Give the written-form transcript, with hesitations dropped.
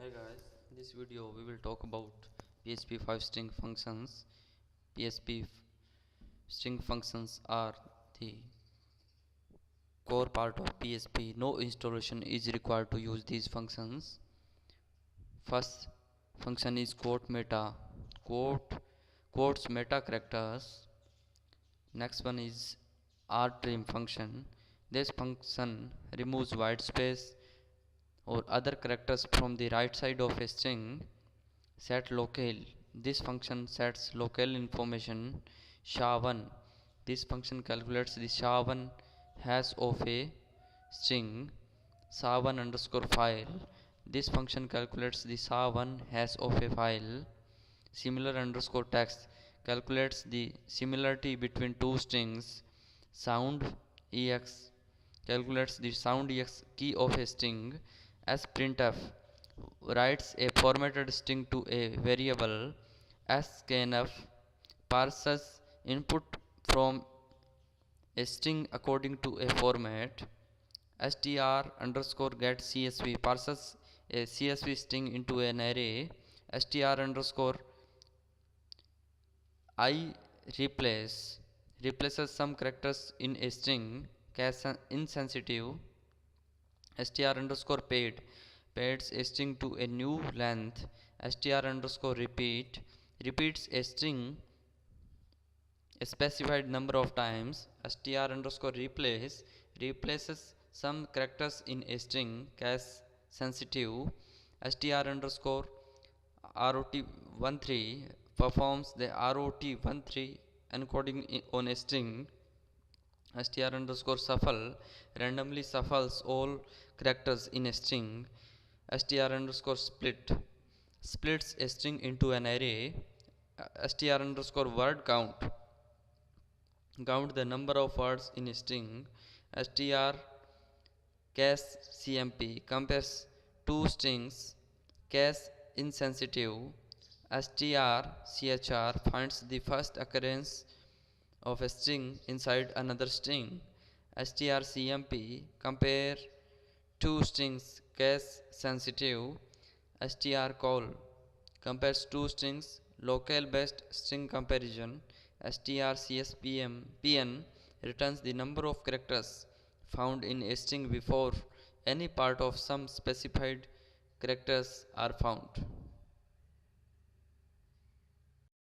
Hey guys, in this video we will talk about PHP 5 string functions. PHP string functions are the core part of PHP. No installation is required to use these functions. First function is quote meta, quotes meta characters. Next one is rtrim function. This function removes white space or other characters from the right side of a string. Set locale. This function sets locale information. SHA1. This function calculates the SHA1 hash of a string. SHA1 underscore file. This function calculates the SHA1 hash of a file. Similar underscore text calculates the similarity between two strings. Sound ex calculates the sound ex key of a string. As printf writes a formatted string to a variable. Scanf parses input from a string according to a format. Str underscore get csv parses a csv string into an array. Str underscore I replaces some characters in a string. Case insensitive. Str underscore paids a string to a new length. Str underscore repeats a string a specified number of times. Str underscore replaces some characters in a string. Case sensitive. Str underscore ROT13 performs the ROT13 encoding on a string. Str underscore shuffle randomly shuffles all characters in a string. Str underscore splits a string into an array. Str underscore word count the number of words in a string. Str case cmp compares two strings. Case insensitive. Strchr finds the first occurrence of a string inside another string. Strcmp compare two strings. Case sensitive. Strcall compares two strings. Locale based string comparison. Strcspn returns the number of characters found in a string before any part of some specified characters are found.